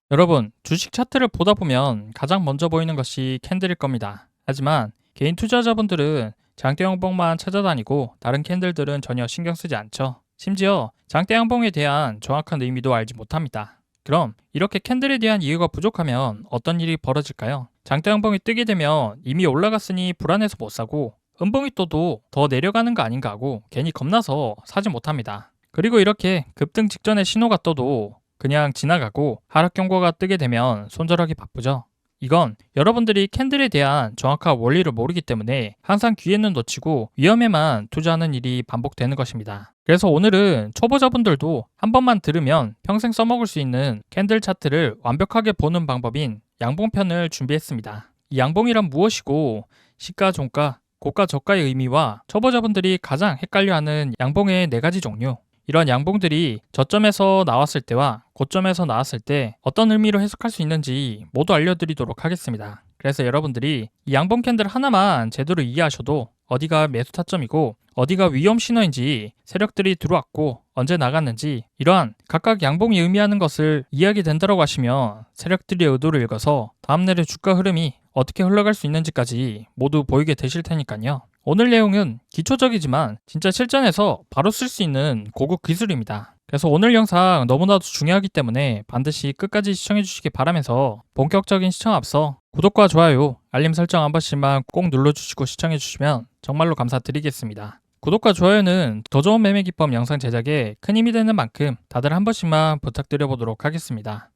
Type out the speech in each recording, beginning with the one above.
여러분, 주식 차트를 보다 보면 가장 먼저 보이는 것이 캔들일 겁니다. 하지만 개인 투자자분들은 장대 양봉만 찾아다니고 다른 캔들들은 전혀 신경 쓰지 않죠. 심지어 장대 양봉에 대한 정확한 의미도 알지 못합니다. 그럼 이렇게 캔들에 대한 이해가 부족하면 어떤 일이 벌어질까요? 장대 양봉이 뜨게 되면 이미 올라갔으니 불안해서 못 사고 음봉이 떠도 더 내려가는 거 아닌가 하고 괜히 겁나서 사지 못합니다. 그리고 이렇게 급등 직전에 신호가 떠도 그냥 지나가고 하락 경고가 뜨게 되면 손절하기 바쁘죠. 이건 여러분들이 캔들에 대한 정확한 원리를 모르기 때문에 항상 기회는 놓치고 위험에만 투자하는 일이 반복되는 것입니다. 그래서 오늘은 초보자분들도 한 번만 들으면 평생 써먹을 수 있는 캔들 차트를 완벽하게 보는 방법인 양봉편을 준비했습니다. 이 양봉이란 무엇이고 시가, 종가, 고가, 저가의 의미와 초보자분들이 가장 헷갈려하는 양봉의 4가지 종류, 이런 양봉들이 저점에서 나왔을 때와 고점에서 나왔을 때 어떤 의미로 해석할 수 있는지 모두 알려드리도록 하겠습니다. 그래서 여러분들이 이 양봉 캔들 하나만 제대로 이해하셔도 어디가 매수 타점이고 어디가 위험 신호인지, 세력들이 들어왔고 언제 나갔는지, 이러한 각각 양봉이 의미하는 것을 이해하게 된다고 하시면 세력들의 의도를 읽어서 다음날의 주가 흐름이 어떻게 흘러갈 수 있는지까지 모두 보이게 되실 테니까요. 오늘 내용은 기초적이지만 진짜 실전에서 바로 쓸 수 있는 고급 기술입니다. 그래서 오늘 영상 너무나도 중요하기 때문에 반드시 끝까지 시청해 주시기 바라면서 본격적인 시청 앞서 구독과 좋아요, 알림 설정 한 번씩만 꼭 눌러주시고 시청해 주시면 정말로 감사드리겠습니다. 구독과 좋아요는 더 좋은 매매 기법 영상 제작에 큰 힘이 되는 만큼 다들 한 번씩만 부탁드려 보도록 하겠습니다.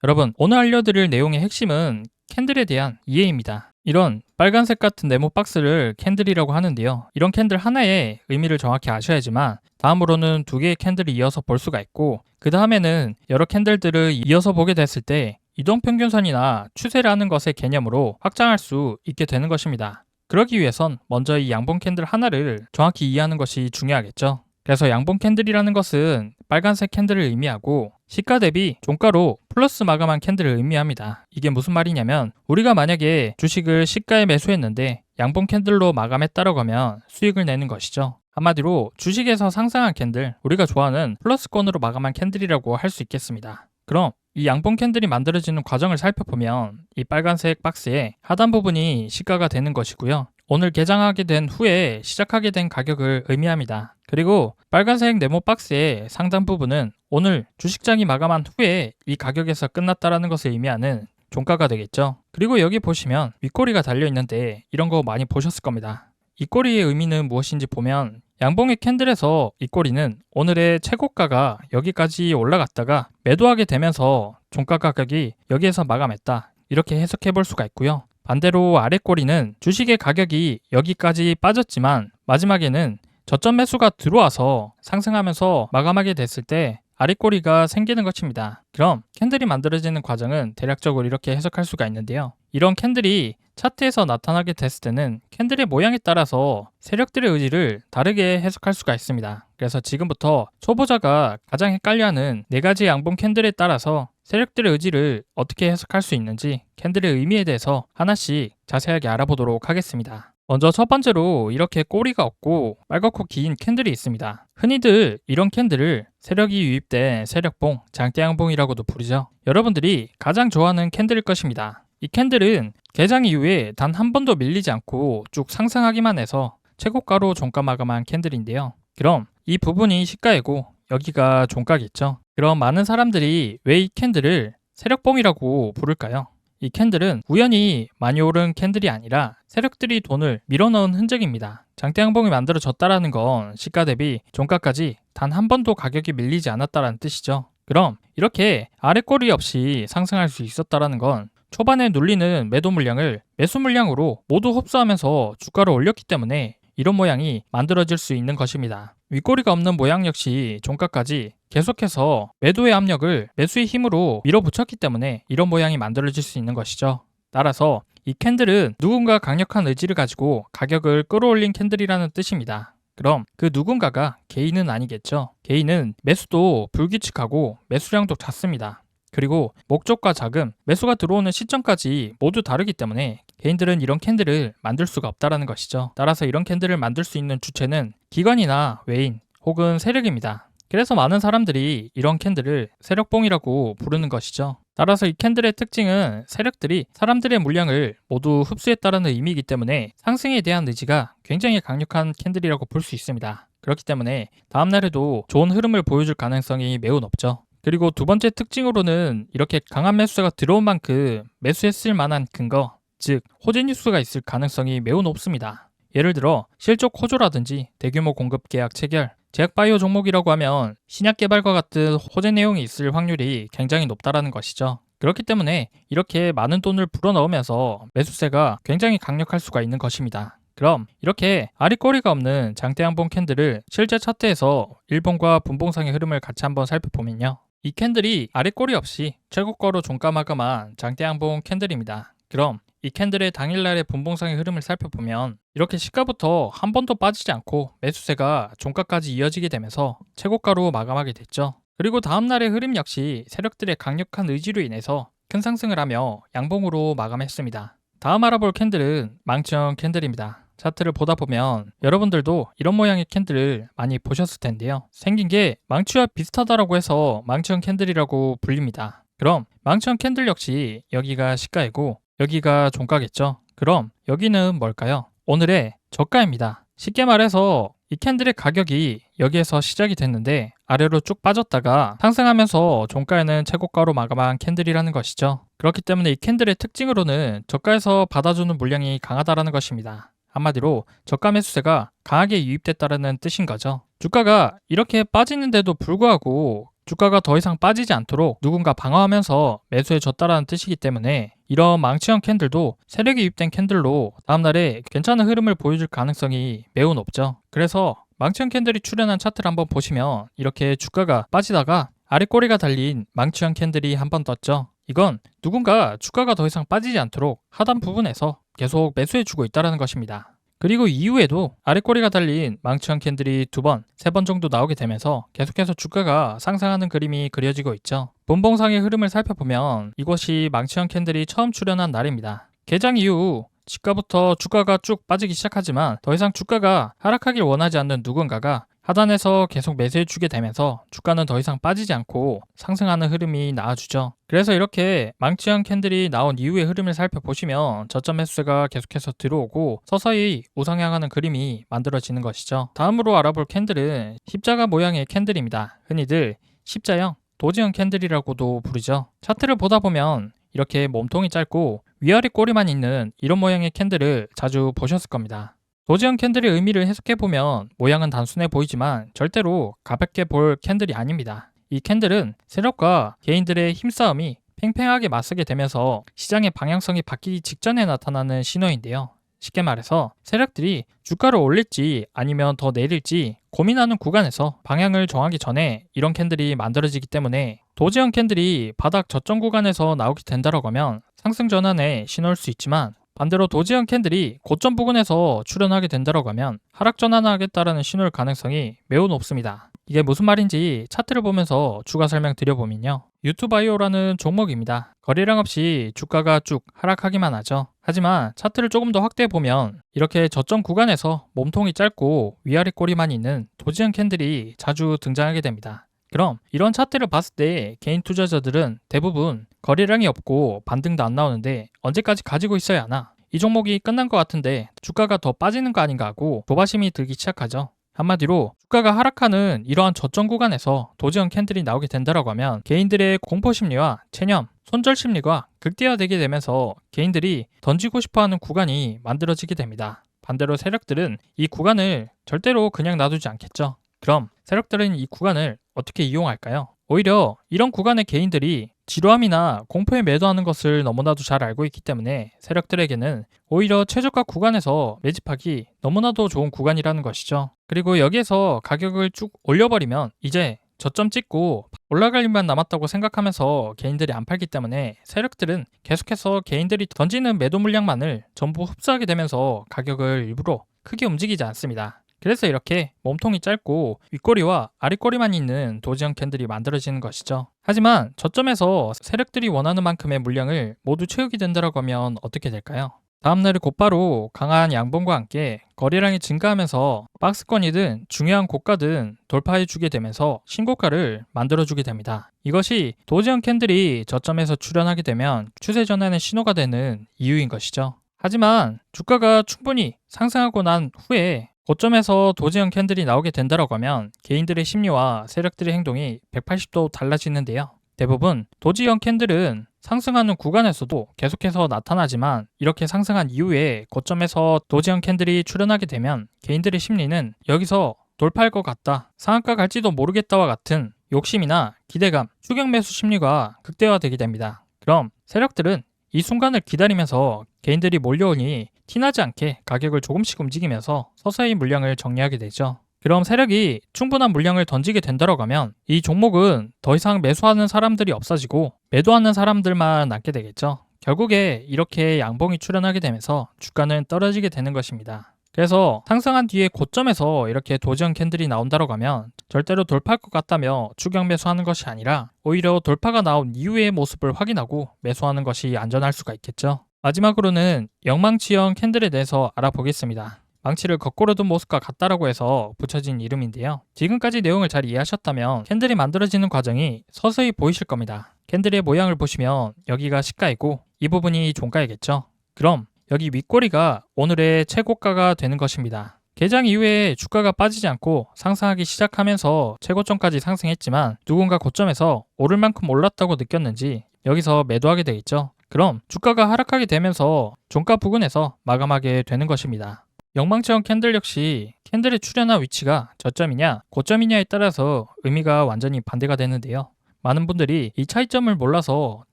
여러분, 오늘 알려드릴 내용의 핵심은 캔들에 대한 이해입니다. 이런 빨간색 같은 네모 박스를 캔들이라고 하는데요. 이런 캔들 하나의 의미를 정확히 아셔야지만 다음으로는 2개의 캔들을 이어서 볼 수가 있고, 그 다음에는 여러 캔들들을 이어서 보게 됐을 때 이동평균선이나 추세라는 것의 개념으로 확장할 수 있게 되는 것입니다. 그러기 위해선 먼저 이 양봉 캔들 하나를 정확히 이해하는 것이 중요하겠죠. 그래서 양봉 캔들이라는 것은 빨간색 캔들을 의미하고 시가 대비 종가로 플러스 마감한 캔들을 의미합니다. 이게 무슨 말이냐면 우리가 만약에 주식을 시가에 매수했는데 양봉 캔들로 마감했다라고 하면 수익을 내는 것이죠. 한마디로 주식에서 상승한 캔들, 우리가 좋아하는 플러스권으로 마감한 캔들이라고 할 수 있겠습니다. 그럼 이 양봉 캔들이 만들어지는 과정을 살펴보면 이 빨간색 박스의 하단 부분이 시가가 되는 것이고요. 오늘 개장하게 된 후에 시작하게 된 가격을 의미합니다. 그리고 빨간색 네모 박스의 상단 부분은 오늘 주식장이 마감한 후에 이 가격에서 끝났다라는 것을 의미하는 종가가 되겠죠. 그리고 여기 보시면 윗꼬리가 달려있는데 이런 거 많이 보셨을 겁니다. 이 꼬리의 의미는 무엇인지 보면 양봉의 캔들에서 이 꼬리는 오늘의 최고가가 여기까지 올라갔다가 매도하게 되면서 종가 가격이 여기에서 마감했다, 이렇게 해석해 볼 수가 있고요. 반대로 아래 꼬리는 주식의 가격이 여기까지 빠졌지만 마지막에는 저점 매수가 들어와서 상승하면서 마감하게 됐을 때 아랫꼬리가 생기는 것입니다. 그럼 캔들이 만들어지는 과정은 대략적으로 이렇게 해석할 수가 있는데요. 이런 캔들이 차트에서 나타나게 됐을 때는 캔들의 모양에 따라서 세력들의 의지를 다르게 해석할 수가 있습니다. 그래서 지금부터 초보자가 가장 헷갈려하는 4가지 양봉 캔들에 따라서 세력들의 의지를 어떻게 해석할 수 있는지 캔들의 의미에 대해서 하나씩 자세하게 알아보도록 하겠습니다. 먼저 첫 번째로 이렇게 꼬리가 없고 빨갛고 긴 캔들이 있습니다. 흔히들 이런 캔들을 세력이 유입된 세력봉, 장대양봉이라고도 부르죠. 여러분들이 가장 좋아하는 캔들일 것입니다. 이 캔들은 개장 이후에 단 한 번도 밀리지 않고 쭉 상승하기만 해서 최고가로 종가 마감한 캔들인데요. 그럼 이 부분이 시가이고 여기가 종가겠죠. 그럼 많은 사람들이 왜 이 캔들을 세력봉이라고 부를까요? 이 캔들은 우연히 많이 오른 캔들이 아니라 세력들이 돈을 밀어넣은 흔적입니다. 장대양봉이 만들어졌다라는 건 시가 대비 종가까지 단 한 번도 가격이 밀리지 않았다라는 뜻이죠. 그럼 이렇게 아랫꼬리 없이 상승할 수 있었다라는 건 초반에 눌리는 매도 물량을 매수 물량으로 모두 흡수하면서 주가를 올렸기 때문에 이런 모양이 만들어질 수 있는 것입니다. 윗꼬리가 없는 모양 역시 종가까지 계속해서 매도의 압력을 매수의 힘으로 밀어붙였기 때문에 이런 모양이 만들어질 수 있는 것이죠. 따라서 이 캔들은 누군가 강력한 의지를 가지고 가격을 끌어올린 캔들이라는 뜻입니다. 그럼 그 누군가가 개인은 아니겠죠. 개인은 매수도 불규칙하고 매수량도 작습니다. 그리고 목적과 자금, 매수가 들어오는 시점까지 모두 다르기 때문에 개인들은 이런 캔들을 만들 수가 없다라는 것이죠. 따라서 이런 캔들을 만들 수 있는 주체는 기관이나 외인 혹은 세력입니다. 그래서 많은 사람들이 이런 캔들을 세력봉이라고 부르는 것이죠. 따라서 이 캔들의 특징은 세력들이 사람들의 물량을 모두 흡수했다는 의미이기 때문에 상승에 대한 의지가 굉장히 강력한 캔들이라고 볼 수 있습니다. 그렇기 때문에 다음날에도 좋은 흐름을 보여줄 가능성이 매우 높죠. 그리고 두 번째 특징으로는 이렇게 강한 매수세가 들어온 만큼 매수했을 만한 근거, 즉 호재 뉴스가 있을 가능성이 매우 높습니다. 예를 들어 실적 호조라든지 대규모 공급 계약 체결, 제약바이오 종목이라고 하면 신약 개발과 같은 호재 내용이 있을 확률이 굉장히 높다라는 것이죠. 그렇기 때문에 이렇게 많은 돈을 불어넣으면서 매수세가 굉장히 강력할 수가 있는 것입니다. 그럼 이렇게 아리꼬리가 없는 장대양봉 캔들을 실제 차트에서 일봉과 분봉상의 흐름을 같이 한번 살펴보면요. 이 캔들이 아래꼬리 없이 최고가로 종가 마감한 장대양봉 캔들입니다. 그럼 이 캔들의 당일날의 분봉상의 흐름을 살펴보면 이렇게 시가부터 한 번도 빠지지 않고 매수세가 종가까지 이어지게 되면서 최고가로 마감하게 됐죠. 그리고 다음날의 흐름 역시 세력들의 강력한 의지로 인해서 큰 상승을 하며 양봉으로 마감했습니다. 다음 알아볼 캔들은 망치형 캔들입니다. 차트를 보다 보면 여러분들도 이런 모양의 캔들을 많이 보셨을 텐데요. 생긴 게 망치와 비슷하다라고 해서 망치형 캔들이라고 불립니다. 그럼 망치형 캔들 역시 여기가 시가이고 여기가 종가겠죠. 그럼 여기는 뭘까요? 오늘의 저가입니다. 쉽게 말해서 이 캔들의 가격이 여기에서 시작이 됐는데 아래로 쭉 빠졌다가 상승하면서 종가에는 최고가로 마감한 캔들이라는 것이죠. 그렇기 때문에 이 캔들의 특징으로는 저가에서 받아주는 물량이 강하다라는 것입니다. 한마디로 저가 매수세가 강하게 유입됐다는 뜻인 거죠. 주가가 이렇게 빠지는데도 불구하고 주가가 더 이상 빠지지 않도록 누군가 방어하면서 매수해 줬다라는 뜻이기 때문에 이런 망치형 캔들도 세력이 유입된 캔들로 다음날에 괜찮은 흐름을 보여줄 가능성이 매우 높죠. 그래서 망치형 캔들이 출현한 차트를 한번 보시면 이렇게 주가가 빠지다가 아랫꼬리가 달린 망치형 캔들이 한번 떴죠. 이건 누군가 주가가 더 이상 빠지지 않도록 하단 부분에서 계속 매수해주고 있다는 것입니다. 그리고 이후에도 아랫꼬리가 달린 망치형 캔들이 두 번, 세 번 정도 나오게 되면서 계속해서 주가가 상승하는 그림이 그려지고 있죠. 분봉상의 흐름을 살펴보면 이곳이 망치형 캔들이 처음 출현한 날입니다. 개장 이후 시가부터 주가가 쭉 빠지기 시작하지만 더 이상 주가가 하락하길 원하지 않는 누군가가 하단에서 계속 매수해주게 되면서 주가는 더 이상 빠지지 않고 상승하는 흐름이 나와주죠. 그래서 이렇게 망치형 캔들이 나온 이후의 흐름을 살펴보시면 저점 매수세가 계속해서 들어오고 서서히 우상향하는 그림이 만들어지는 것이죠. 다음으로 알아볼 캔들은 십자가 모양의 캔들입니다. 흔히들 십자형, 도지형 캔들이라고도 부르죠. 차트를 보다 보면 이렇게 몸통이 짧고 위아래 꼬리만 있는 이런 모양의 캔들을 자주 보셨을 겁니다. 도지형 캔들의 의미를 해석해보면 모양은 단순해 보이지만 절대로 가볍게 볼 캔들이 아닙니다. 이 캔들은 세력과 개인들의 힘싸움이 팽팽하게 맞서게 되면서 시장의 방향성이 바뀌기 직전에 나타나는 신호인데요. 쉽게 말해서 세력들이 주가를 올릴지 아니면 더 내릴지 고민하는 구간에서 방향을 정하기 전에 이런 캔들이 만들어지기 때문에 도지형 캔들이 바닥 저점 구간에서 나오게 된다고 하면 상승 전환의 신호일 수 있지만 반대로 도지형 캔들이 고점 부근에서 출현하게 된다고 하면 하락 전환하겠다라는 신호일 가능성이 매우 높습니다. 이게 무슨 말인지 차트를 보면서 추가 설명 드려보면요. 유투바이오라는 종목입니다. 거래량 없이 주가가 쭉 하락하기만 하죠. 하지만 차트를 조금 더 확대해 보면 이렇게 저점 구간에서 몸통이 짧고 위아래 꼬리만 있는 도지형 캔들이 자주 등장하게 됩니다. 그럼 이런 차트를 봤을 때 개인 투자자들은 대부분 거래량이 없고 반등도 안 나오는데 언제까지 가지고 있어야 하나? 이 종목이 끝난 것 같은데 주가가 더 빠지는 거 아닌가 하고 조바심이 들기 시작하죠. 한마디로 주가가 하락하는 이러한 저점 구간에서 도지형 캔들이 나오게 된다고 하면 개인들의 공포심리와 체념, 손절심리가 극대화되게 되면서 개인들이 던지고 싶어하는 구간이 만들어지게 됩니다. 반대로 세력들은 이 구간을 절대로 그냥 놔두지 않겠죠. 그럼 세력들은 이 구간을 어떻게 이용할까요? 오히려 이런 구간의 개인들이 지루함이나 공포에 매도하는 것을 너무나도 잘 알고 있기 때문에 세력들에게는 오히려 최저가 구간에서 매집하기 너무나도 좋은 구간이라는 것이죠. 그리고 여기에서 가격을 쭉 올려버리면 이제 저점 찍고 올라갈 일만 남았다고 생각하면서 개인들이 안 팔기 때문에 세력들은 계속해서 개인들이 던지는 매도 물량만을 전부 흡수하게 되면서 가격을 일부러 크게 움직이지 않습니다. 그래서 이렇게 몸통이 짧고 윗꼬리와 아랫꼬리만 있는 도지형 캔들이 만들어지는 것이죠. 하지만 저점에서 세력들이 원하는 만큼의 물량을 모두 채우게 된다고 하면 어떻게 될까요? 다음날이 곧바로 강한 양봉과 함께 거래량이 증가하면서 박스권이든 중요한 고가든 돌파해주게 되면서 신고가를 만들어주게 됩니다. 이것이 도지형 캔들이 저점에서 출현하게 되면 추세 전환의 신호가 되는 이유인 것이죠. 하지만 주가가 충분히 상승하고 난 후에 고점에서 도지형 캔들이 나오게 된다고 하면 개인들의 심리와 세력들의 행동이 180도 달라지는데요. 대부분 도지형 캔들은 상승하는 구간에서도 계속해서 나타나지만 이렇게 상승한 이후에 고점에서 도지형 캔들이 출현하게 되면 개인들의 심리는 여기서 돌파할 것 같다, 상한가 갈지도 모르겠다와 같은 욕심이나 기대감, 추격 매수 심리가 극대화되게 됩니다. 그럼 세력들은 이 순간을 기다리면서 개인들이 몰려오니 티나지 않게 가격을 조금씩 움직이면서 서서히 물량을 정리하게 되죠. 그럼 세력이 충분한 물량을 던지게 된다고 하면 이 종목은 더 이상 매수하는 사람들이 없어지고 매도하는 사람들만 남게 되겠죠. 결국에 이렇게 양봉이 출현하게 되면서 주가는 떨어지게 되는 것입니다. 그래서 상승한 뒤에 고점에서 이렇게 도지형 캔들이 나온다고 하면 절대로 돌파할 것 같다며 추격 매수하는 것이 아니라 오히려 돌파가 나온 이후의 모습을 확인하고 매수하는 것이 안전할 수가 있겠죠. 마지막으로는 영망치형 캔들에 대해서 알아보겠습니다. 망치를 거꾸로 둔 모습과 같다라고 해서 붙여진 이름인데요. 지금까지 내용을 잘 이해하셨다면 캔들이 만들어지는 과정이 서서히 보이실 겁니다. 캔들의 모양을 보시면 여기가 시가이고 이 부분이 종가이겠죠. 그럼 여기 윗꼬리가 오늘의 최고가가 되는 것입니다. 개장 이후에 주가가 빠지지 않고 상승하기 시작하면서 최고점까지 상승했지만 누군가 고점에서 오를 만큼 올랐다고 느꼈는지 여기서 매도하게 되겠죠. 그럼 주가가 하락하게 되면서 종가 부근에서 마감하게 되는 것입니다. 영망치형 캔들 역시 캔들의 출현한 위치가 저점이냐 고점이냐에 따라서 의미가 완전히 반대가 되는데요. 많은 분들이 이 차이점을 몰라서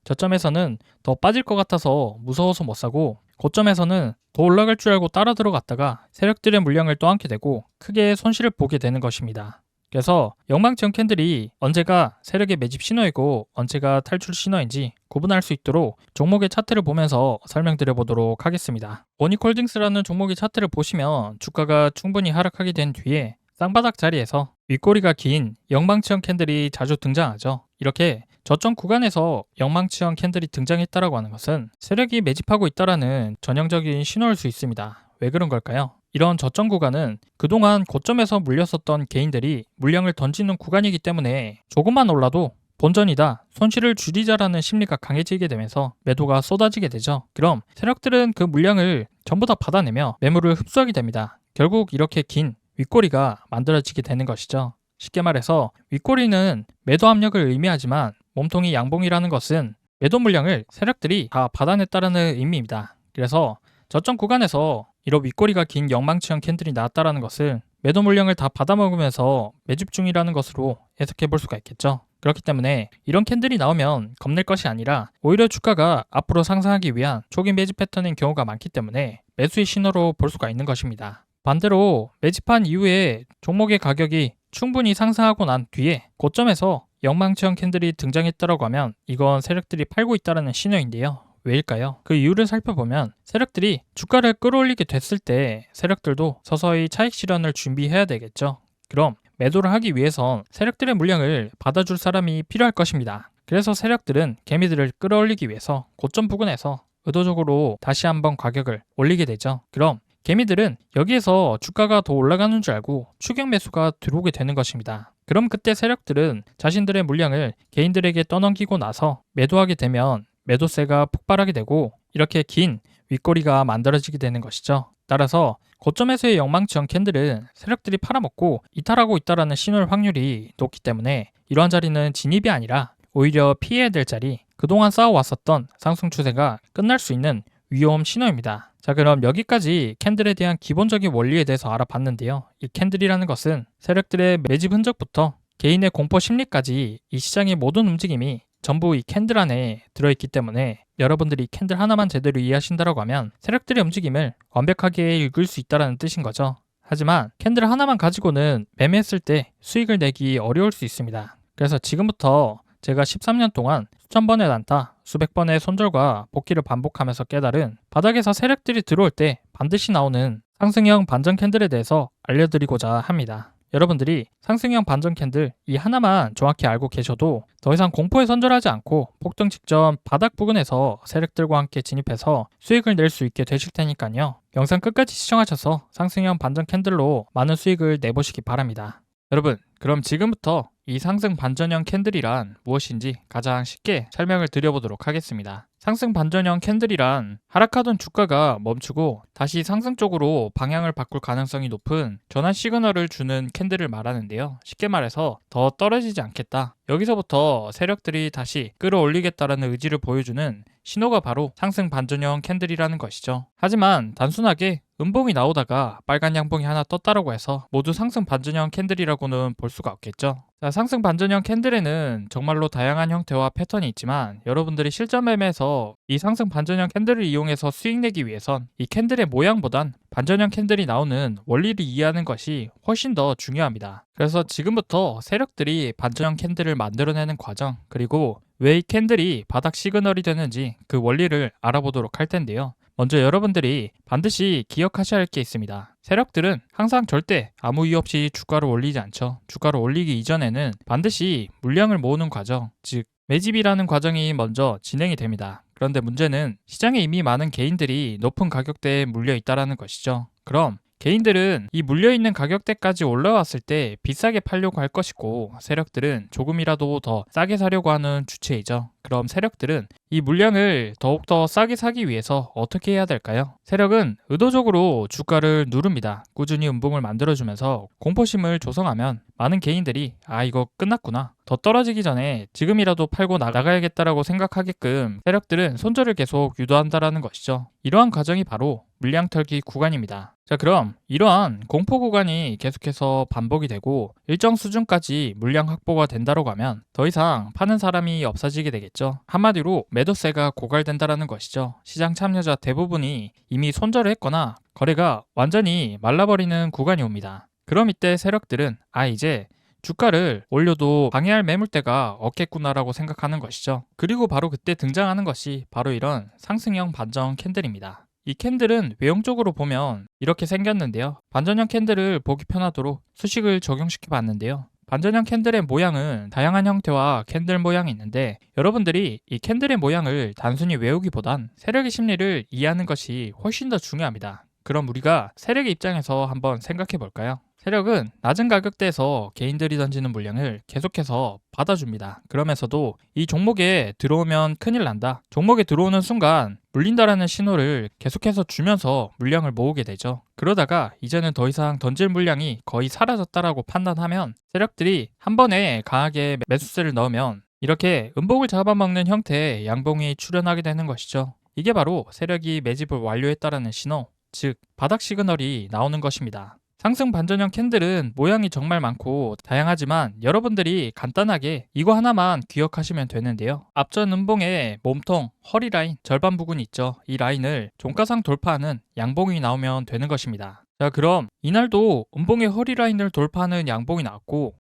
저점에서는 더 빠질 것 같아서 무서워서 못 사고 고점에서는 더 올라갈 줄 알고 따라 들어갔다가 세력들의 물량을 떠안게 되고 크게 손실을 보게 되는 것입니다. 그래서 영망치형 캔들이 언제가 세력의 매집 신호이고 언제가 탈출 신호인지 구분할 수 있도록 종목의 차트를 보면서 설명드려 보도록 하겠습니다. 오닉홀딩스라는 종목의 차트를 보시면 주가가 충분히 하락하게 된 뒤에 쌍바닥 자리에서 윗꼬리가 긴 영망치형 캔들이 자주 등장하죠. 이렇게 저점 구간에서 영망치형 캔들이 등장했다라고 하는 것은 세력이 매집하고 있다라는 전형적인 신호일 수 있습니다. 왜 그런 걸까요? 이런 저점 구간은 그동안 고점에서 물렸었던 개인들이 물량을 던지는 구간이기 때문에 조금만 올라도 본전이다, 손실을 줄이자라는 심리가 강해지게 되면서 매도가 쏟아지게 되죠. 그럼 세력들은 그 물량을 전부 다 받아내며 매물을 흡수하게 됩니다. 결국 이렇게 긴 윗꼬리가 만들어지게 되는 것이죠. 쉽게 말해서 윗꼬리는 매도 압력을 의미하지만 몸통이 양봉이라는 것은 매도 물량을 세력들이 다 받아냈다는 의미입니다. 그래서 저점 구간에서 이런 윗꼬리가 긴 영망치형 캔들이 나왔다는 것을 매도 물량을 다 받아먹으면서 매집 중이라는 것으로 해석해 볼 수가 있겠죠. 그렇기 때문에 이런 캔들이 나오면 겁낼 것이 아니라 오히려 주가가 앞으로 상승하기 위한 초기 매집 패턴인 경우가 많기 때문에 매수의 신호로 볼 수가 있는 것입니다. 반대로 매집한 이후에 종목의 가격이 충분히 상승하고 난 뒤에 고점에서 영망치형 캔들이 등장했다고 하면 이건 세력들이 팔고 있다는 신호인데요. 왜일까요? 그 이유를 살펴보면 세력들이 주가를 끌어올리게 됐을 때 세력들도 서서히 차익 실현을 준비해야 되겠죠. 그럼 매도를 하기 위해선 세력들의 물량을 받아줄 사람이 필요할 것입니다. 그래서 세력들은 개미들을 끌어올리기 위해서 고점 부근에서 의도적으로 다시 한번 가격을 올리게 되죠. 그럼 개미들은 여기에서 주가가 더 올라가는 줄 알고 추격 매수가 들어오게 되는 것입니다. 그럼 그때 세력들은 자신들의 물량을 개인들에게 떠넘기고 나서 매도하게 되면 매도세가 폭발하게 되고 이렇게 긴 윗꼬리가 만들어지게 되는 것이죠. 따라서 고점에서의 영망치형 캔들은 세력들이 팔아먹고 이탈하고 있다는 신호일 확률이 높기 때문에 이러한 자리는 진입이 아니라 오히려 피해야 될 자리, 그동안 쌓아왔었던 상승 추세가 끝날 수 있는 위험 신호입니다. 자, 그럼 여기까지 캔들에 대한 기본적인 원리에 대해서 알아봤는데요. 이 캔들이라는 것은 세력들의 매집 흔적부터 개인의 공포 심리까지 이 시장의 모든 움직임이 전부 이 캔들 안에 들어있기 때문에 여러분들이 캔들 하나만 제대로 이해하신다고 하면 세력들의 움직임을 완벽하게 읽을 수 있다는 뜻인 거죠. 하지만 캔들 하나만 가지고는 매매했을 때 수익을 내기 어려울 수 있습니다. 그래서 지금부터 제가 13년 동안 수천 번의 난타, 수백 번의 손절과 복귀를 반복하면서 깨달은 바닥에서 세력들이 들어올 때 반드시 나오는 상승형 반전 캔들에 대해서 알려드리고자 합니다. 여러분들이 상승형 반전 캔들 이 하나만 정확히 알고 계셔도 더 이상 공포에 선절하지 않고 폭등 직전 바닥 부근에서 세력들과 함께 진입해서 수익을 낼 수 있게 되실 테니까요. 영상 끝까지 시청하셔서 상승형 반전 캔들로 많은 수익을 내보시기 바랍니다. 여러분, 그럼 지금부터 이 상승 반전형 캔들이란 무엇인지 가장 쉽게 설명을 드려보도록 하겠습니다. 상승 반전형 캔들이란 하락하던 주가가 멈추고 다시 상승 쪽으로 방향을 바꿀 가능성이 높은 전환 시그널을 주는 캔들을 말하는데요. 쉽게 말해서 더 떨어지지 않겠다. 여기서부터 세력들이 다시 끌어올리겠다라는 의지를 보여주는 신호가 바로 상승 반전형 캔들이라는 것이죠. 하지만 단순하게 음봉이 나오다가 빨간 양봉이 하나 떴다라고 해서 모두 상승 반전형 캔들이라고는 볼 수가 없겠죠. 자, 상승 반전형 캔들에는 정말로 다양한 형태와 패턴이 있지만 여러분들이 실전 매매에서 이 상승 반전형 캔들을 이용해서 수익 내기 위해선 이 캔들의 모양보단 반전형 캔들이 나오는 원리를 이해하는 것이 훨씬 더 중요합니다. 그래서 지금부터 세력들이 반전형 캔들을 만들어내는 과정, 그리고 왜 이 캔들이 바닥 시그널이 되는지 그 원리를 알아보도록 할 텐데요. 먼저 여러분들이 반드시 기억하셔야 할 게 있습니다. 세력들은 항상 절대 아무 이유 없이 주가를 올리지 않죠. 주가를 올리기 이전에는 반드시 물량을 모으는 과정, 즉 매집이라는 과정이 먼저 진행이 됩니다. 그런데 문제는 시장에 이미 많은 개인들이 높은 가격대에 물려 있다는 것이죠. 그럼 개인들은 이 물려있는 가격대까지 올라왔을 때 비싸게 팔려고 할 것이고 세력들은 조금이라도 더 싸게 사려고 하는 주체이죠. 그럼 세력들은 이 물량을 더욱더 싸게 사기 위해서 어떻게 해야 될까요? 세력은 의도적으로 주가를 누릅니다. 꾸준히 음봉을 만들어주면서 공포심을 조성하면 많은 개인들이 이거 끝났구나, 더 떨어지기 전에 지금이라도 팔고 나가야겠다라고 생각하게끔 세력들은 손절을 계속 유도한다라는 것이죠. 이러한 과정이 바로 물량 털기 구간입니다. 자, 그럼 이러한 공포 구간이 계속해서 반복이 되고 일정 수준까지 물량 확보가 된다고 하면 더 이상 파는 사람이 없어지게 되겠죠. 한마디로 매도세가 고갈된다라는 것이죠. 시장 참여자 대부분이 이미 손절을 했거나 거래가 완전히 말라버리는 구간이 옵니다. 그럼 이때 세력들은 이제 주가를 올려도 방해할 매물대가 없겠구나라고 생각하는 것이죠. 그리고 바로 그때 등장하는 것이 바로 이런 상승형 반전 캔들입니다. 이 캔들은 외형적으로 보면 이렇게 생겼는데요. 반전형 캔들을 보기 편하도록 수식을 적용시켜 봤는데요. 반전형 캔들의 모양은 다양한 형태와 캔들 모양이 있는데 여러분들이 이 캔들의 모양을 단순히 외우기보단 세력의 심리를 이해하는 것이 훨씬 더 중요합니다. 그럼 우리가 세력의 입장에서 한번 생각해 볼까요? 세력은 낮은 가격대에서 개인들이 던지는 물량을 계속해서 받아줍니다. 그러면서도 이 종목에 들어오면 큰일 난다, 종목에 들어오는 순간 물린다라는 신호를 계속해서 주면서 물량을 모으게 되죠. 그러다가 이제는 더 이상 던질 물량이 거의 사라졌다라고 판단하면 세력들이 한 번에 강하게 매수세를 넣으면 이렇게 음봉을 잡아먹는 형태의 양봉이 출현하게 되는 것이죠. 이게 바로 세력이 매집을 완료했다라는 신호, 즉 바닥 시그널이 나오는 것입니다. 상승 반전형 캔들은 모양이 정말 많고 다양하지만 여러분들이 간단하게 이거 하나만 기억하시면 되는데요. 앞전 음봉의 몸통, 허리 라인, 절반 부분이 있죠. 이 라인을 종가상 돌파하는 양봉이 나오면 되는 것입니다. 자, 그럼 이날도 음봉의 허리 라인을 돌파하는 양봉이 나왔고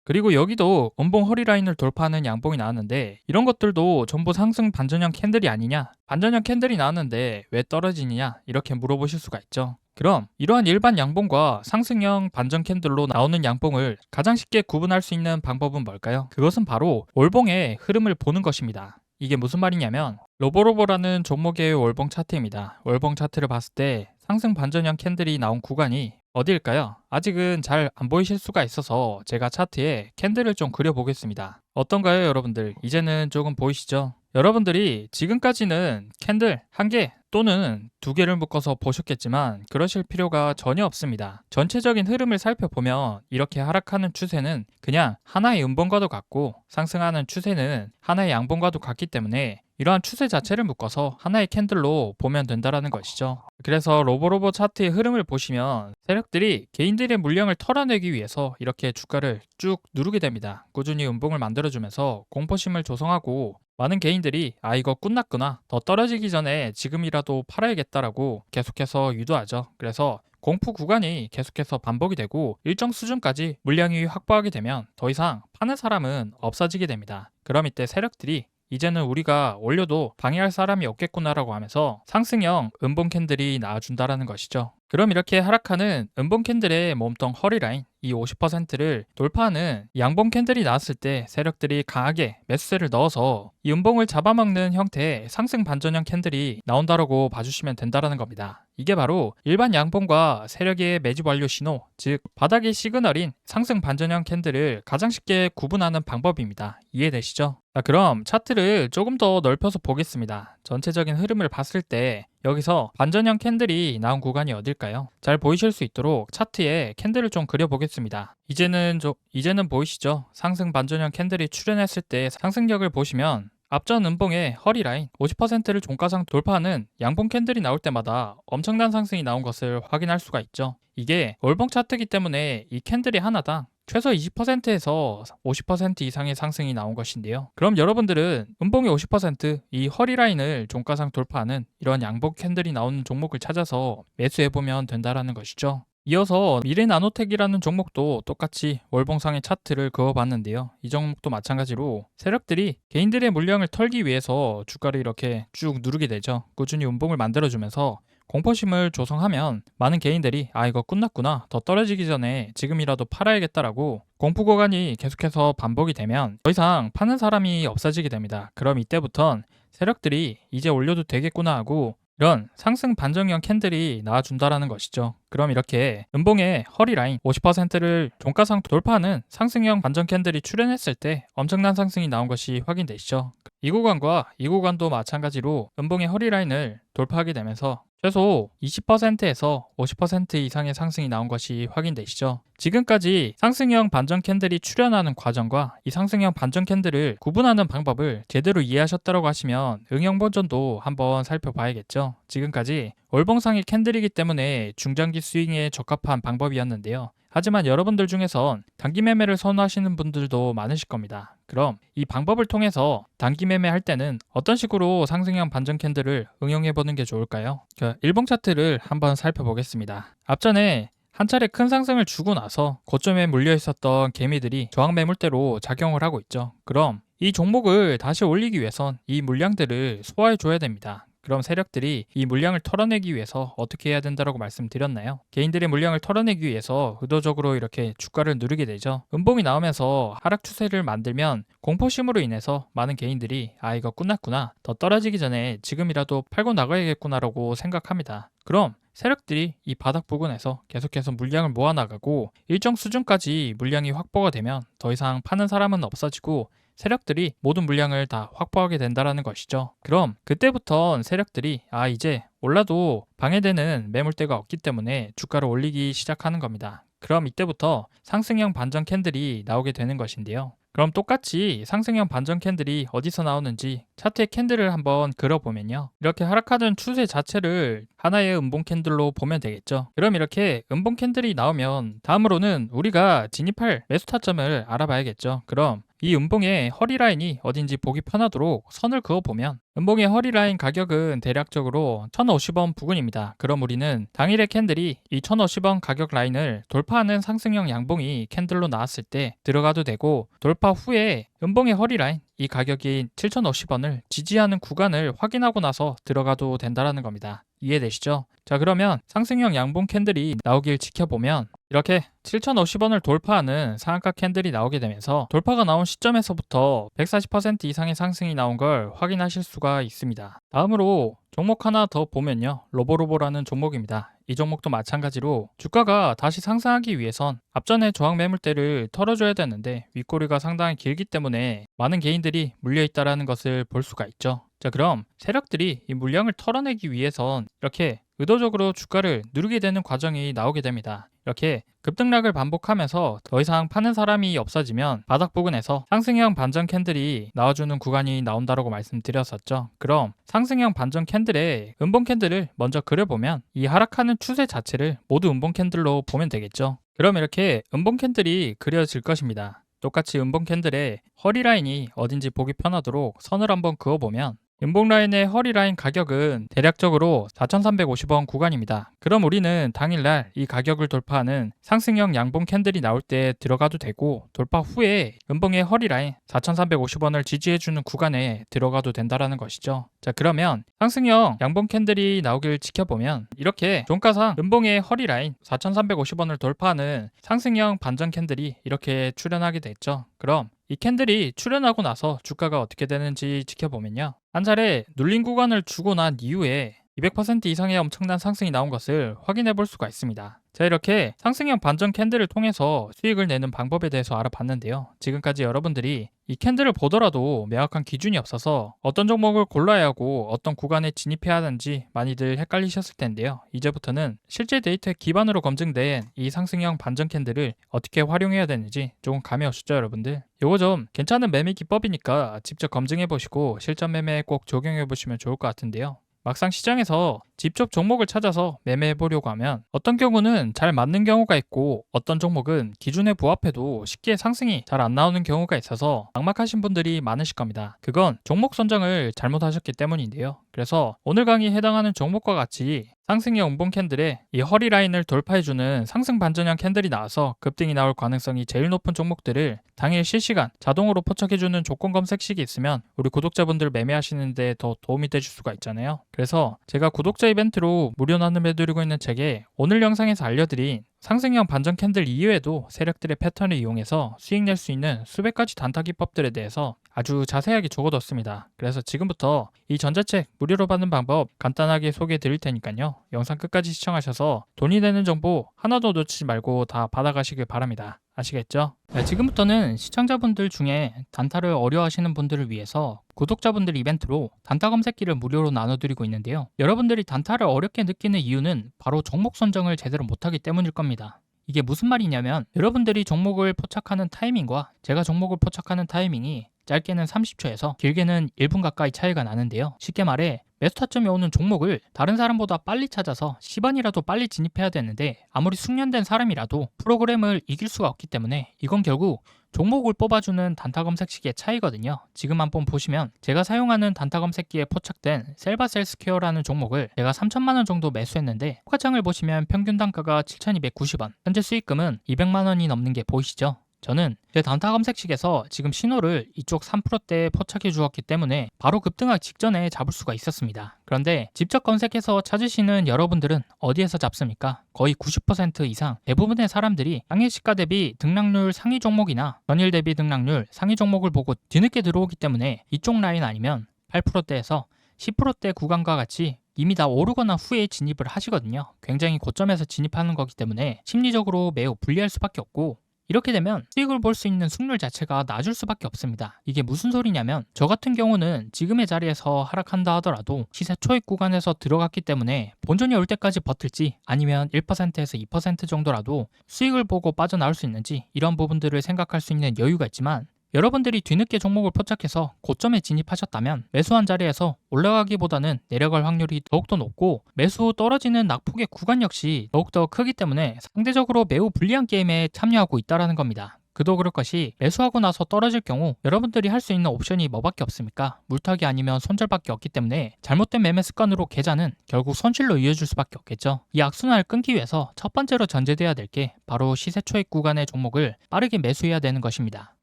그리고 여기도 음봉 허리 라인을 돌파하는 양봉이 나왔는데 이런 것들도 전부 상승 반전형 캔들이 아니냐? 반전형 캔들이 나왔는데 왜 떨어지느냐? 이렇게 물어보실 수가 있죠. 그럼 이러한 일반 양봉과 상승형 반전 캔들로 나오는 양봉을 가장 쉽게 구분할 수 있는 방법은 뭘까요? 그것은 바로 월봉의 흐름을 보는 것입니다. 이게 무슨 말이냐면 로보로보라는 종목의 월봉 차트입니다. 월봉 차트를 봤을 때 상승 반전형 캔들이 나온 구간이 어디일까요? 아직은 잘 안 보이실 수가 있어서 제가 차트에 캔들을 좀 그려보겠습니다. 어떤가요, 여러분들? 이제는 조금 보이시죠? 여러분들이 지금까지는 캔들 한 개 또는 두 개를 묶어서 보셨겠지만 그러실 필요가 전혀 없습니다. 전체적인 흐름을 살펴보면 이렇게 하락하는 추세는 그냥 하나의 음봉과도 같고 상승하는 추세는 하나의 양봉과도 같기 때문에 이러한 추세 자체를 묶어서 하나의 캔들로 보면 된다는 것이죠. 그래서 로보로보 차트의 흐름을 보시면 세력들이 개인들의 물량을 털어내기 위해서 이렇게 주가를 쭉 누르게 됩니다. 꾸준히 음봉을 만들어주면서 공포심을 조성하고 많은 개인들이 이거 끝났구나, 더 떨어지기 전에 지금이라도 팔아야겠다라고 계속해서 유도하죠. 그래서 공포 구간이 계속해서 반복이 되고 일정 수준까지 물량이 확보하게 되면 더 이상 파는 사람은 없어지게 됩니다. 그럼 이때 세력들이 이제는 우리가 올려도 방해할 사람이 없겠구나라고 하면서 상승형 음봉 캔들이 나와준다라는 것이죠. 그럼 이렇게 하락하는 음봉 캔들의 몸통 허리라인 이 50%를 돌파하는 양봉 캔들이 나왔을 때 세력들이 강하게 매수세를 넣어서 이 음봉을 잡아먹는 형태의 상승 반전형 캔들이 나온다라고 봐주시면 된다라는 겁니다. 이게 바로 일반 양봉과 세력의 매집 완료 신호, 즉 바닥의 시그널인 상승 반전형 캔들을 가장 쉽게 구분하는 방법입니다. 이해되시죠? 자, 그럼 차트를 조금 더 넓혀서 보겠습니다. 전체적인 흐름을 봤을 때 여기서 반전형 캔들이 나온 구간이 어딜까요? 잘 보이실 수 있도록 차트에 캔들을 좀 그려보겠습니다. 이제는 보이시죠? 상승 반전형 캔들이 출현했을 때 상승력을 보시면 앞전 음봉의 허리라인 50%를 종가상 돌파하는 양봉 캔들이 나올 때마다 엄청난 상승이 나온 것을 확인할 수가 있죠. 이게 월봉 차트이기 때문에 이 캔들이 하나당 최소 20%에서 50% 이상의 상승이 나온 것인데요. 그럼 여러분들은 음봉의 50%이 허리라인을 종가상 돌파하는 이런 양봉 캔들이 나오는 종목을 찾아서 매수해보면 된다라는 것이죠. 이어서 미래나노텍이라는 종목도 똑같이 월봉상의 차트를 그어봤는데요. 이 종목도 마찬가지로 세력들이 개인들의 물량을 털기 위해서 주가를 이렇게 쭉 누르게 되죠. 꾸준히 음봉을 만들어주면서 공포심을 조성하면 많은 개인들이 이거 끝났구나, 더 떨어지기 전에 지금이라도 팔아야겠다라고 공포 구간이 계속해서 반복이 되면 더 이상 파는 사람이 없어지게 됩니다. 그럼 이때부턴 세력들이 이제 올려도 되겠구나 하고 이런 상승 반전형 캔들이 나와준다라는 것이죠. 그럼 이렇게 음봉의 허리라인 50%를 종가상 돌파하는 상승형 반전 캔들이 출현했을 때 엄청난 상승이 나온 것이 확인되시죠. 이 구간과 이 구간도 마찬가지로 음봉의 허리라인을 돌파하게 되면서 최소 20%에서 50% 이상의 상승이 나온 것이 확인되시죠. 지금까지 상승형 반전 캔들이 출현하는 과정과 이 상승형 반전 캔들을 구분하는 방법을 제대로 이해하셨다고 하시면 응용 버전도 한번 살펴봐야겠죠. 지금까지 월봉상의 캔들이기 때문에 중장기 스윙에 적합한 방법이었는데요. 하지만 여러분들 중에선 단기 매매를 선호하시는 분들도 많으실 겁니다. 그럼 이 방법을 통해서 단기 매매할 때는 어떤 식으로 상승형 반전 캔들을 응용해 보는 게 좋을까요? 일봉 차트를 한번 살펴보겠습니다. 앞전에 한 차례 큰 상승을 주고 나서 고점에 물려 있었던 개미들이 저항 매물대로 작용을 하고 있죠. 그럼 이 종목을 다시 올리기 위해선 이 물량들을 소화해 줘야 됩니다. 그럼 세력들이 이 물량을 털어내기 위해서 어떻게 해야 된다고 말씀드렸나요? 개인들의 물량을 털어내기 위해서 의도적으로 이렇게 주가를 누르게 되죠. 음봉이 나오면서 하락 추세를 만들면 공포심으로 인해서 많은 개인들이 이거 끝났구나, 더 떨어지기 전에 지금이라도 팔고 나가야겠구나라고 생각합니다. 그럼 세력들이 이 바닥 부근에서 계속해서 물량을 모아나가고 일정 수준까지 물량이 확보가 되면 더 이상 파는 사람은 없어지고 세력들이 모든 물량을 다 확보하게 된다는 것이죠. 그럼 그때부터 세력들이 이제 올라도 방해되는 매물대가 없기 때문에 주가를 올리기 시작하는 겁니다. 그럼 이때부터 상승형 반전 캔들이 나오게 되는 것인데요. 그럼 똑같이 상승형 반전 캔들이 어디서 나오는지 차트의 캔들을 한번 그려보면요. 이렇게 하락하는 추세 자체를 하나의 음봉 캔들로 보면 되겠죠. 그럼 이렇게 음봉 캔들이 나오면 다음으로는 우리가 진입할 매수 타점을 알아봐야겠죠. 그럼 이 음봉의 허리라인이 어딘지 보기 편하도록 선을 그어보면 음봉의 허리라인 가격은 대략적으로 1050원 부근입니다. 그럼 우리는 당일의 캔들이 이 1050원 가격 라인을 돌파하는 상승형 양봉이 캔들로 나왔을 때 들어가도 되고, 돌파 후에 음봉의 허리라인 이 가격인 7050원을 지지하는 구간을 확인하고 나서 들어가도 된다는 겁니다. 이해되시죠? 자, 그러면 상승형 양봉 캔들이 나오길 지켜보면 이렇게 7050원을 돌파하는 상한가 캔들이 나오게 되면서 돌파가 나온 시점에서부터 140% 이상의 상승이 나온 걸 확인하실 수가 있습니다. 다음으로 종목 하나 더 보면요. 로보로보라는 종목입니다. 이 종목도 마찬가지로 주가가 다시 상승하기 위해선 앞전에 저항 매물대를 털어줘야 되는데 윗꼬리가 상당히 길기 때문에 많은 개인들이 물려있다는 것을 볼 수가 있죠. 자, 그럼 세력들이 이 물량을 털어내기 위해선 이렇게 의도적으로 주가를 누르게 되는 과정이 나오게 됩니다. 이렇게 급등락을 반복하면서 더 이상 파는 사람이 없어지면 바닥 부근에서 상승형 반전 캔들이 나와주는 구간이 나온다고 말씀드렸었죠. 그럼 상승형 반전 캔들의 음봉 캔들을 먼저 그려보면 이 하락하는 추세 자체를 모두 음봉 캔들로 보면 되겠죠. 그럼 이렇게 음봉 캔들이 그려질 것입니다. 똑같이 음봉 캔들의 허리 라인이 어딘지 보기 편하도록 선을 한번 그어보면 연봉 라인의 허리 라인 가격은 대략적으로 4,350원 구간입니다. 그럼 우리는 당일날 이 가격을 돌파하는 상승형 양봉 캔들이 나올 때 들어가도 되고, 돌파 후에 연봉의 허리 라인 4,350원을 지지해주는 구간에 들어가도 된다라는 것이죠. 자, 그러면 상승형 양봉 캔들이 나오길 지켜보면 이렇게 종가상 연봉의 허리 라인 4,350원을 돌파하는 상승형 반전 캔들이 이렇게 출현하게 됐죠. 그럼 이 캔들이 출현하고 나서 주가가 어떻게 되는지 지켜보면요. 한 차례 눌린 구간을 주고 난 이후에 200% 이상의 엄청난 상승이 나온 것을 확인해 볼 수가 있습니다. 자, 이렇게 상승형 반전 캔들을 통해서 수익을 내는 방법에 대해서 알아봤는데요. 지금까지 여러분들이 이 캔들을 보더라도 명확한 기준이 없어서 어떤 종목을 골라야 하고 어떤 구간에 진입해야 하는지 많이들 헷갈리셨을 텐데요. 이제부터는 실제 데이터에 기반으로 검증된 이 상승형 반전 캔들을 어떻게 활용해야 되는지 조금 감이 오셨죠, 여러분들? 요거 좀 괜찮은 매매 기법이니까 직접 검증해 보시고 실전 매매에 꼭 적용해 보시면 좋을 것 같은데요. 막상 시장에서 직접 종목을 찾아서 매매해 보려고 하면 어떤 경우는 잘 맞는 경우가 있고, 어떤 종목은 기준에 부합해도 쉽게 상승이 잘 안 나오는 경우가 있어서 막막하신 분들이 많으실 겁니다. 그건 종목 선정을 잘못하셨기 때문인데요. 그래서 오늘 강의에 해당하는 종목과 같이 상승형 음봉 캔들에 이 허리 라인을 돌파해주는 상승 반전형 캔들이 나와서 급등이 나올 가능성이 제일 높은 종목들을 당일 실시간 자동으로 포착해주는 조건 검색식이 있으면 우리 구독자분들 매매하시는데 더 도움이 되실 수가 있잖아요. 그래서 제가 구독자 이벤트로 무료 나눔해드리고 있는 책에 오늘 영상에서 알려드린 상승형 반전 캔들 이외에도 세력들의 패턴을 이용해서 수익 낼 수 있는 수백 가지 단타 기법들에 대해서 아주 자세하게 적어뒀습니다. 그래서 지금부터 이 전자책 무료로 받는 방법 간단하게 소개해 드릴 테니까요. 영상 끝까지 시청하셔서 돈이 되는 정보 하나도 놓치지 말고 다 받아가시길 바랍니다. 아시겠죠? 네, 지금부터는 시청자분들 중에 단타를 어려워하시는 분들을 위해서 구독자분들 이벤트로 단타 검색기를 무료로 나눠드리고 있는데요. 여러분들이 단타를 어렵게 느끼는 이유는 바로 종목 선정을 제대로 못하기 때문일 겁니다. 이게 무슨 말이냐면 여러분들이 종목을 포착하는 타이밍과 제가 종목을 포착하는 타이밍이 짧게는 30초에서 길게는 1분 가까이 차이가 나는데요. 쉽게 말해 매수 타점이 오는 종목을 다른 사람보다 빨리 찾아서 10원이라도 빨리 진입해야 되는데, 아무리 숙련된 사람이라도 프로그램을 이길 수가 없기 때문에 이건 결국 종목을 뽑아주는 단타 검색식의 차이거든요. 지금 한번 보시면 제가 사용하는 단타 검색기에 포착된 셀바셀스퀘어라는 종목을 제가 3천만 원 정도 매수했는데, 호가창을 보시면 평균 단가가 7,290원, 현재 수익금은 200만 원이 넘는 게 보이시죠? 저는 제 단타 검색식에서 지금 신호를 이쪽 3%대에 포착해 주었기 때문에 바로 급등하기 직전에 잡을 수가 있었습니다. 그런데 직접 검색해서 찾으시는 여러분들은 어디에서 잡습니까? 거의 90% 이상 대부분의 사람들이 당일 시가 대비 등락률 상위 종목이나 전일 대비 등락률 상위 종목을 보고 뒤늦게 들어오기 때문에 이쪽 라인 아니면 8%대에서 10%대 구간과 같이 이미 다 오르거나 후에 진입을 하시거든요. 굉장히 고점에서 진입하는 거기 때문에 심리적으로 매우 불리할 수밖에 없고, 이렇게 되면 수익을 볼 수 있는 승률 자체가 낮을 수밖에 없습니다. 이게 무슨 소리냐면 저 같은 경우는 지금의 자리에서 하락한다 하더라도 시세 초입 구간에서 들어갔기 때문에 본전이 올 때까지 버틸지 아니면 1%에서 2% 정도라도 수익을 보고 빠져나올 수 있는지 이런 부분들을 생각할 수 있는 여유가 있지만, 여러분들이 뒤늦게 종목을 포착해서 고점에 진입하셨다면 매수한 자리에서 올라가기보다는 내려갈 확률이 더욱더 높고, 매수 후 떨어지는 낙폭의 구간 역시 더욱더 크기 때문에 상대적으로 매우 불리한 게임에 참여하고 있다는 겁니다. 그도 그럴 것이 매수하고 나서 떨어질 경우 여러분들이 할 수 있는 옵션이 뭐밖에 없습니까? 물타기 아니면 손절밖에 없기 때문에 잘못된 매매 습관으로 계좌는 결국 손실로 이어질 수밖에 없겠죠. 이 악순환을 끊기 위해서 첫 번째로 전제돼야 될 게 바로 시세 초입 구간의 종목을 빠르게 매수해야 되는 것입니다.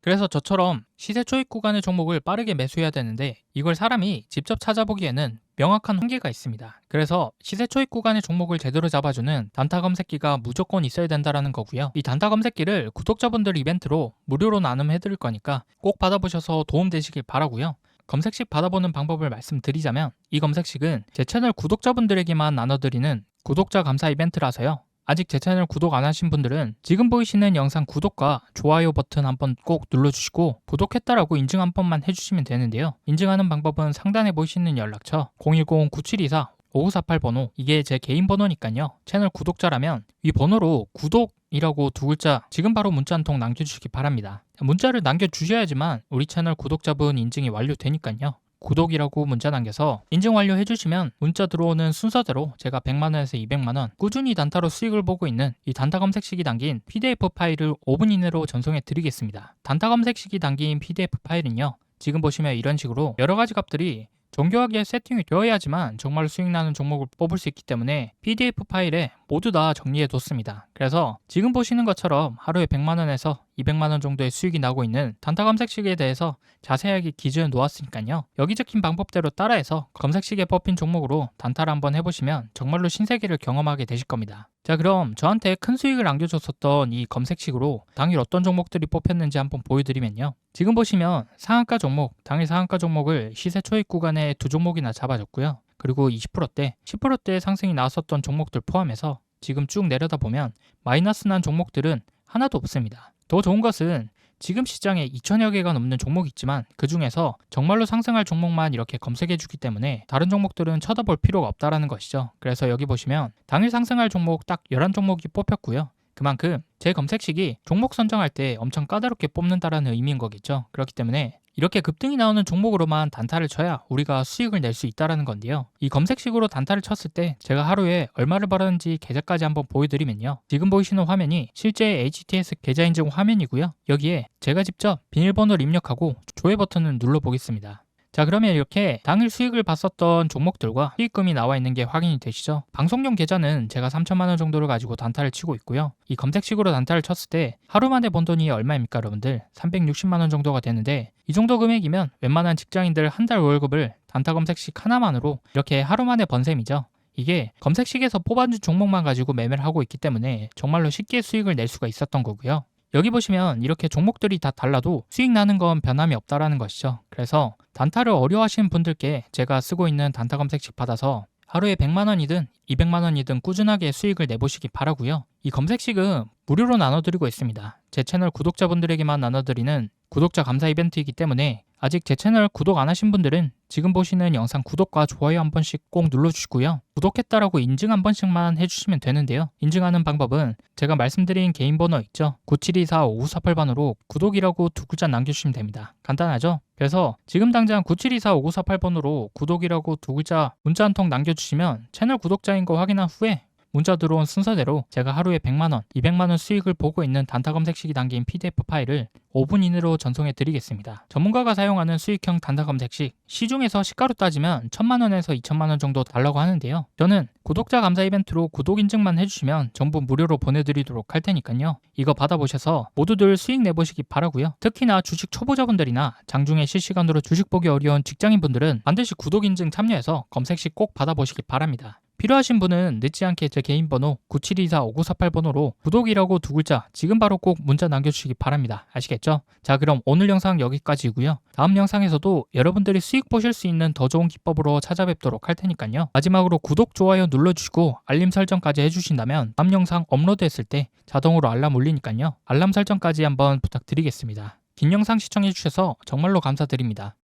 그래서 저처럼 시세 초입 구간의 종목을 빠르게 매수해야 되는데, 이걸 사람이 직접 찾아보기에는 명확한 한계가 있습니다. 그래서 시세 초입 구간의 종목을 제대로 잡아주는 단타 검색기가 무조건 있어야 된다는 거고요. 이 단타 검색기를 구독자분들 이벤트로 무료로 나눔해드릴 거니까 꼭 받아보셔서 도움되시길 바라고요. 검색식 받아보는 방법을 말씀드리자면, 이 검색식은 제 채널 구독자분들에게만 나눠드리는 구독자 감사 이벤트라서요. 아직 제 채널 구독 안 하신 분들은 지금 보이시는 영상 구독과 좋아요 버튼 한번 꼭 눌러주시고 구독했다라고 인증 한 번만 해주시면 되는데요. 인증하는 방법은 상단에 보이시는 연락처 010-9724-5948 번호, 이게 제 개인 번호니까요. 채널 구독자라면 이 번호로 구독이라고 두 글자 지금 바로 문자 한 통 남겨주시기 바랍니다. 문자를 남겨주셔야지만 우리 채널 구독자분 인증이 완료되니까요. 구독이라고 문자 남겨서 인증 완료 해주시면 문자 들어오는 순서대로 제가 100만원에서 200만원 꾸준히 단타로 수익을 보고 있는 이 단타 검색식이 담긴 PDF 파일을 5분 이내로 전송해 드리겠습니다. 단타 검색식이 담긴 PDF 파일은요, 지금 보시면 이런 식으로 여러 가지 값들이 정교하게 세팅이 되어야지만 정말로 수익 나는 종목을 뽑을 수 있기 때문에 PDF 파일에 모두 다 정리해 뒀습니다. 그래서 지금 보시는 것처럼 하루에 100만 원에서 200만 원 정도의 수익이 나고 있는 단타 검색식에 대해서 자세하게 기재해 놓았으니까요. 여기 적힌 방법대로 따라해서 검색식에 뽑힌 종목으로 단타를 한번 해보시면 정말로 신세계를 경험하게 되실 겁니다. 자, 그럼 저한테 큰 수익을 안겨줬었던 이 검색식으로 당일 어떤 종목들이 뽑혔는지 한번 보여드리면요. 지금 보시면 상한가 종목, 당일 상한가 종목을 시세 초입 구간에 두 종목이나 잡아줬고요. 그리고 20%대, 10%대 상승이 나왔었던 종목들 포함해서 지금 쭉 내려다 보면 마이너스 난 종목들은 하나도 없습니다. 더 좋은 것은 지금 시장에 2천여 개가 넘는 종목이 있지만 그 중에서 정말로 상승할 종목만 이렇게 검색해 주기 때문에 다른 종목들은 쳐다볼 필요가 없다라는 것이죠. 그래서 여기 보시면 당일 상승할 종목 딱 11종목이 뽑혔고요. 그만큼 제 검색식이 종목 선정할 때 엄청 까다롭게 뽑는다라는 의미인 거겠죠. 그렇기 때문에 이렇게 급등이 나오는 종목으로만 단타를 쳐야 우리가 수익을 낼 수 있다는 건데요. 이 검색식으로 단타를 쳤을 때 제가 하루에 얼마를 벌었는지 계좌까지 한번 보여드리면요. 지금 보이시는 화면이 실제 HTS 계좌 인증 화면이고요. 여기에 제가 직접 비밀번호를 입력하고 조회 버튼을 눌러보겠습니다. 자, 그러면 이렇게 당일 수익을 봤었던 종목들과 수익금이 나와 있는 게 확인이 되시죠? 방송용 계좌는 제가 3천만 원 정도를 가지고 단타를 치고 있고요. 이 검색식으로 단타를 쳤을 때 하루 만에 번 돈이 얼마입니까, 여러분들? 360만 원 정도가 되는데 이 정도 금액이면 웬만한 직장인들 한 달 월급을 단타 검색식 하나만으로 이렇게 하루 만에 번 셈이죠. 이게 검색식에서 뽑아준 종목만 가지고 매매를 하고 있기 때문에 정말로 쉽게 수익을 낼 수가 있었던 거고요. 여기 보시면 이렇게 종목들이 다 달라도 수익 나는 건 변함이 없다라는 것이죠. 그래서 단타를 어려워하시는 분들께 제가 쓰고 있는 단타 검색식 받아서 하루에 100만 원이든 200만 원이든 꾸준하게 수익을 내보시기 바라고요. 이 검색식은 무료로 나눠드리고 있습니다. 제 채널 구독자분들에게만 나눠드리는 구독자 감사 이벤트이기 때문에 아직 제 채널 구독 안 하신 분들은 지금 보시는 영상 구독과 좋아요 한 번씩 꼭 눌러주시고요. 구독했다라고 인증 한 번씩만 해주시면 되는데요. 인증하는 방법은 제가 말씀드린 개인 번호 있죠? 9724-5948번으로 구독이라고 두 글자 남겨주시면 됩니다. 간단하죠? 그래서 지금 당장 9724-5948번으로 구독이라고 두 글자 문자 한 통 남겨주시면 채널 구독자인 거 확인한 후에 문자 들어온 순서대로 제가 하루에 100만원, 200만원 수익을 보고 있는 단타 검색식이 담긴 PDF 파일을 5분 이내로 전송해 드리겠습니다. 전문가가 사용하는 수익형 단타 검색식, 시중에서 시가로 따지면 1000만원에서 2000만원 정도 달라고 하는데요. 저는 구독자 감사 이벤트로 구독 인증만 해주시면 전부 무료로 보내드리도록 할 테니까요. 이거 받아보셔서 모두들 수익 내보시기 바라고요. 특히나 주식 초보자분들이나 장중에 실시간으로 주식 보기 어려운 직장인분들은 반드시 구독 인증 참여해서 검색식 꼭 받아보시기 바랍니다. 필요하신 분은 늦지 않게 제 개인 번호 9724-5948번호로 구독이라고 두 글자 지금 바로 꼭 문자 남겨주시기 바랍니다. 아시겠죠? 자, 그럼 오늘 영상 여기까지고요. 다음 영상에서도 여러분들이 수익 보실 수 있는 더 좋은 기법으로 찾아뵙도록 할 테니까요. 마지막으로 구독, 좋아요 눌러주시고 알림 설정까지 해주신다면 다음 영상 업로드했을 때 자동으로 알람 울리니까요. 알람 설정까지 한번 부탁드리겠습니다. 긴 영상 시청해주셔서 정말로 감사드립니다.